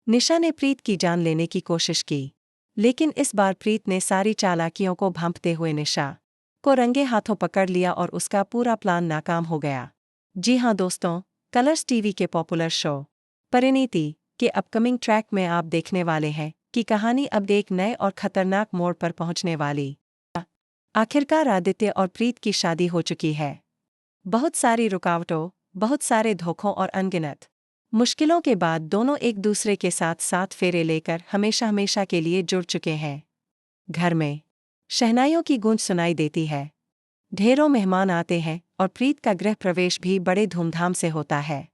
निशा ने प्रीत की जान लेने की कोशिश की, लेकिन इस बार प्रीत ने सारी चालाकियों को भांपते हुए निशा को रंगे हाथों पकड़ लिया और उसका पूरा प्लान नाकाम हो गया। जी हाँ दोस्तों, कलर्स टीवी के पॉपुलर शो परिणीति के अपकमिंग ट्रैक में आप देखने वाले हैं कि कहानी अब एक नए और खतरनाक मोड़ पर पहुंचने वाली। आखिरकार आदित्य और प्रीत की शादी हो चुकी है। बहुत सारी रुकावटों, बहुत सारे धोखों और अनगिनत मुश्किलों के बाद दोनों एक दूसरे के साथ साथ फेरे लेकर हमेशा हमेशा के लिए जुड़ चुके हैं। घर में शहनाइयों की गूंज सुनाई देती है, ढेरों मेहमान आते हैं और प्रीत का गृह प्रवेश भी बड़े धूमधाम से होता है।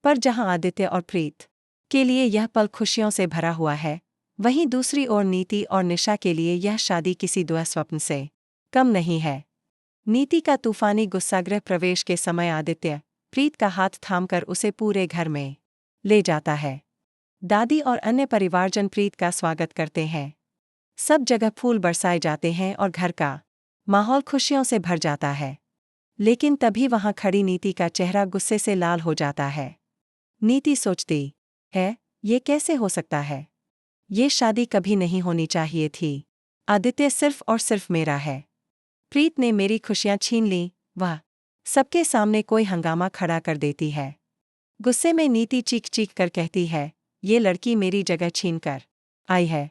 पर जहां आदित्य और प्रीत के लिए यह पल खुशियों से भरा हुआ है, वहीं दूसरी ओर नीति और निशा के लिए यह शादी किसी दुस्वप्न से कम नहीं है। नीति का तूफानी गुस्सा गृह प्रवेश के समय आदित्य प्रीत का हाथ थामकर उसे पूरे घर में ले जाता है। दादी और अन्य परिवारजन प्रीत का स्वागत करते हैं। सब जगह फूल बरसाए जाते हैं और घर का माहौल खुशियों से भर जाता है। लेकिन तभी वहां खड़ी नीति का चेहरा गुस्से से लाल हो जाता है। नीति सोचती है, ये कैसे हो सकता है? ये शादी कभी नहीं होनी चाहिए थी। आदित्य सिर्फ और सिर्फ मेरा है। प्रीत ने मेरी खुशियां छीन ली। वह सबके सामने कोई हंगामा खड़ा कर देती है। गुस्से में नीति चीख चीख कर कहती है, ये लड़की मेरी जगह छीन कर आई है।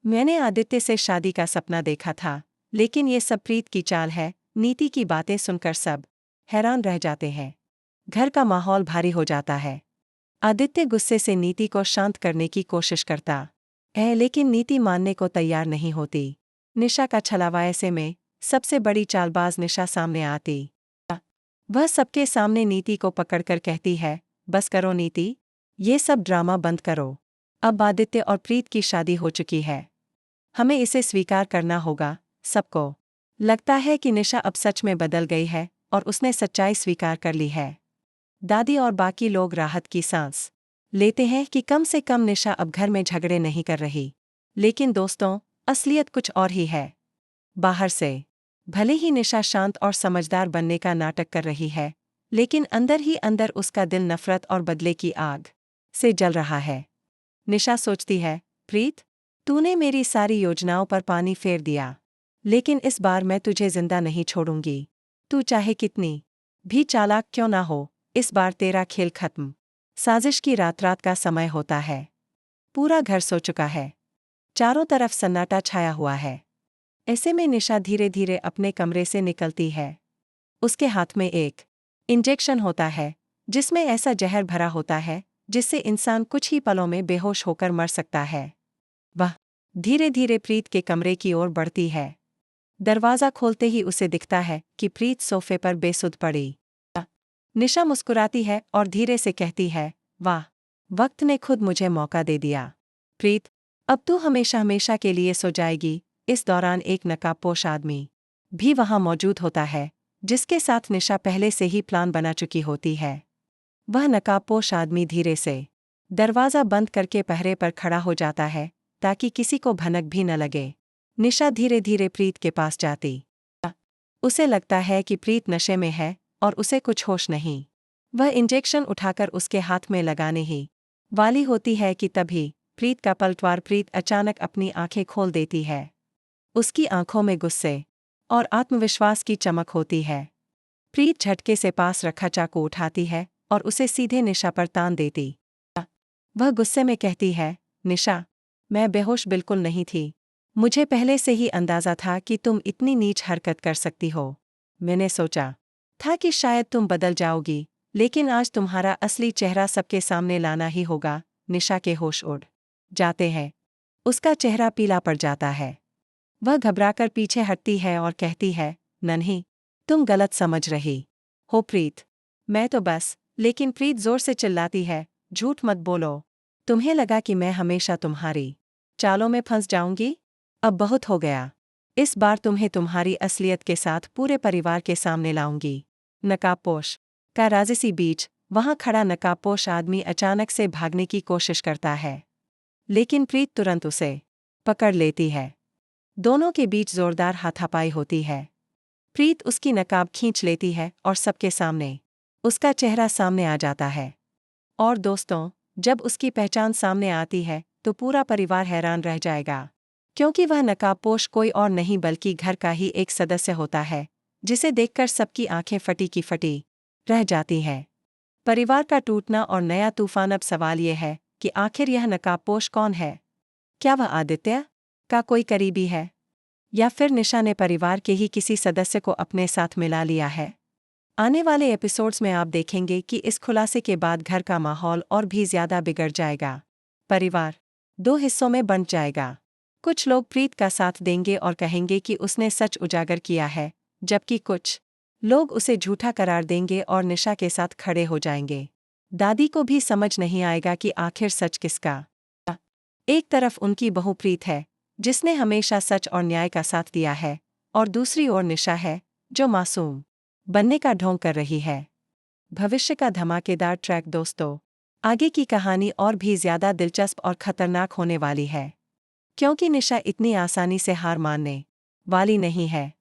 मैंने आदित्य से शादी का सपना देखा था, लेकिन ये सब प्रीत की चाल है। नीति की बातें सुनकर सब हैरान रह जाते हैं। घर का माहौल भारी हो जाता है। आदित्य गुस्से से नीति को शांत करने की कोशिश करता है, लेकिन नीति मानने को तैयार नहीं होती। निशा का छलावा ऐसे में सबसे बड़ी चालबाज निशा सामने आती। वह सबके सामने नीति को पकड़कर कहती है, बस करो नीति, ये सब ड्रामा बंद करो। अब आदित्य और प्रीत की शादी हो चुकी है, हमें इसे स्वीकार करना होगा। सबको लगता है कि निशा अब सच में बदल गई है और उसने सच्चाई स्वीकार कर ली है। दादी और बाकी लोग राहत की सांस लेते हैं कि कम से कम निशा अब घर में झगड़े नहीं कर रही। लेकिन दोस्तों, असलियत कुछ और ही है। बाहर से भले ही निशा शांत और समझदार बनने का नाटक कर रही है, लेकिन अंदर ही अंदर उसका दिल नफरत और बदले की आग से जल रहा है। निशा सोचती है, प्रीत, तूने मेरी सारी योजनाओं पर पानी फेर दिया, लेकिन इस बार मैं तुझे जिंदा नहीं छोड़ूंगी। तू चाहे कितनी भी चालाक क्यों ना हो, इस बार तेरा खेल खत्म। साजिश की रात का समय होता है। पूरा घर सो चुका है। चारों तरफ सन्नाटा छाया हुआ है। ऐसे में निशा धीरे धीरे अपने कमरे से निकलती है। उसके हाथ में एक इंजेक्शन होता है, जिसमें ऐसा जहर भरा होता है जिससे इंसान कुछ ही पलों में बेहोश होकर मर सकता है। वह धीरे धीरे प्रीत के कमरे की ओर बढ़ती है। दरवाज़ा खोलते ही उसे दिखता है कि प्रीत सोफे पर बेसुध पड़ी। निशा मुस्कुराती है और धीरे से कहती है, वाह, वक्त ने खुद मुझे मौका दे दिया। प्रीत, अब तू हमेशा हमेशा के लिए सो जाएगी। इस दौरान एक नकाबपोश आदमी भी वहां मौजूद होता है, जिसके साथ निशा पहले से ही प्लान बना चुकी होती है। वह नकाबपोश आदमी धीरे से दरवाज़ा बंद करके पहरे पर खड़ा हो जाता है, ताकि किसी को भनक भी न लगे। निशा धीरे धीरे प्रीत के पास जाती। उसे लगता है कि प्रीत नशे में है और उसे कुछ होश नहीं। वह इंजेक्शन उठाकर उसके हाथ में लगाने ही वाली होती है कि तभी प्रीत का पलटवार प्रीत अचानक अपनी आंखें खोल देती है। उसकी आंखों में गुस्से और आत्मविश्वास की चमक होती है। प्रीत झटके से पास रखा चाकू उठाती है और उसे सीधे निशा पर तान देती। वह गुस्से में कहती है, निशा, मैं बेहोश बिल्कुल नहीं थी। मुझे पहले से ही अंदाजा था कि तुम इतनी नीच हरकत कर सकती हो। मैंने सोचा था कि शायद तुम बदल जाओगी, लेकिन आज तुम्हारा असली चेहरा सबके सामने लाना ही होगा। निशा के होश उड़ जाते हैं। उसका चेहरा पीला पड़ जाता है। वह घबराकर पीछे हटती है और कहती है, नन्ही, तुम गलत समझ रही हो प्रीत। मैं तो बस। लेकिन प्रीत जोर से चिल्लाती है, झूठ मत बोलो। तुम्हें लगा कि मैं हमेशा तुम्हारी चालों में फंस जाऊंगी? अब बहुत हो गया। इस बार तुम्हें तुम्हारी असलियत के साथ पूरे परिवार के सामने लाऊंगी। नकाबपोश का राजसी बीच वहां खड़ा नकाबपोश आदमी अचानक से भागने की कोशिश करता है, लेकिन प्रीत तुरंत उसे पकड़ लेती है। दोनों के बीच जोरदार हाथापाई होती है। प्रीत उसकी नकाब खींच लेती है और सबके सामने उसका चेहरा सामने आ जाता है। और दोस्तों, जब उसकी पहचान सामने आती है तो पूरा परिवार हैरान रह जाएगा, क्योंकि वह नकाबपोश कोई और नहीं बल्कि घर का ही एक सदस्य होता है, जिसे देखकर सबकी आंखें फटी की फटी रह जाती हैं। परिवार का टूटना और नया तूफान। अब सवाल यह है कि आखिर यह नकाबपोश कौन है? क्या वह आदित्य का कोई करीबी है, या फिर निशा ने परिवार के ही किसी सदस्य को अपने साथ मिला लिया है? आने वाले एपिसोड्स में आप देखेंगे कि इस खुलासे के बाद घर का माहौल और भी ज्यादा बिगड़ जाएगा। परिवार दो हिस्सों में बंट जाएगा। कुछ लोग प्रीत का साथ देंगे और कहेंगे कि उसने सच उजागर किया है, जबकि कुछ लोग उसे झूठा करार देंगे और निशा के साथ खड़े हो जाएंगे। दादी को भी समझ नहीं आएगा कि आखिर सच किसका। एक तरफ उनकी बहू प्रीत है, जिसने हमेशा सच और न्याय का साथ दिया है, और दूसरी ओर निशा है, जो मासूम बनने का ढोंग कर रही है। भविष्य का धमाकेदार ट्रैक। दोस्तों, आगे की कहानी और भी ज्यादा दिलचस्प और खतरनाक होने वाली है, क्योंकि निशा इतनी आसानी से हार मानने वाली नहीं है।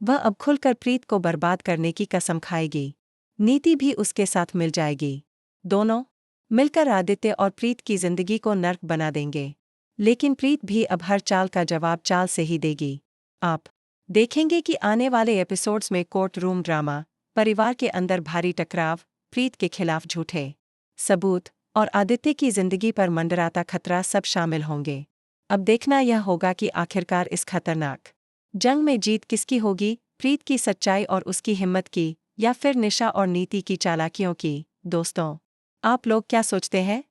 वह अब खुलकर प्रीत को बर्बाद करने की कसम खाएगी। नीति भी उसके साथ मिल जाएगी। दोनों मिलकर आदित्य और प्रीत की जिंदगी को नर्क बना देंगे। लेकिन प्रीत भी अब हर चाल का जवाब चाल से ही देगी। आप देखेंगे कि आने वाले एपिसोड्स में कोर्ट रूम ड्रामा, परिवार के अंदर भारी टकराव, प्रीत के खिलाफ झूठे सबूत और आदित्य की जिंदगी पर मंडराता खतरा सब शामिल होंगे। अब देखना यह होगा कि आखिरकार इस खतरनाक जंग में जीत किसकी होगी, प्रीत की सच्चाई और उसकी हिम्मत की, या फिर निशा और नीति की चालाकियों की। दोस्तों, आप लोग क्या सोचते हैं?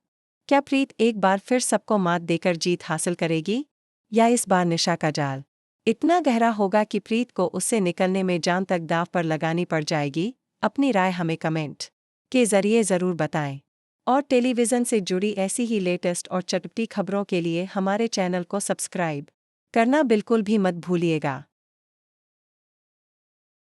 क्या प्रीत एक बार फिर सबको मात देकर जीत हासिल करेगी, या इस बार निशा का जाल इतना गहरा होगा कि प्रीत को उससे निकलने में जान तक दांव पर लगानी पड़ जाएगी? अपनी राय हमें कमेंट के जरिए ज़रूर बताएं। और टेलीविज़न से जुड़ी ऐसी ही लेटेस्ट और चटपटी खबरों के लिए हमारे चैनल को सब्सक्राइब करना बिल्कुल भी मत भूलिएगा।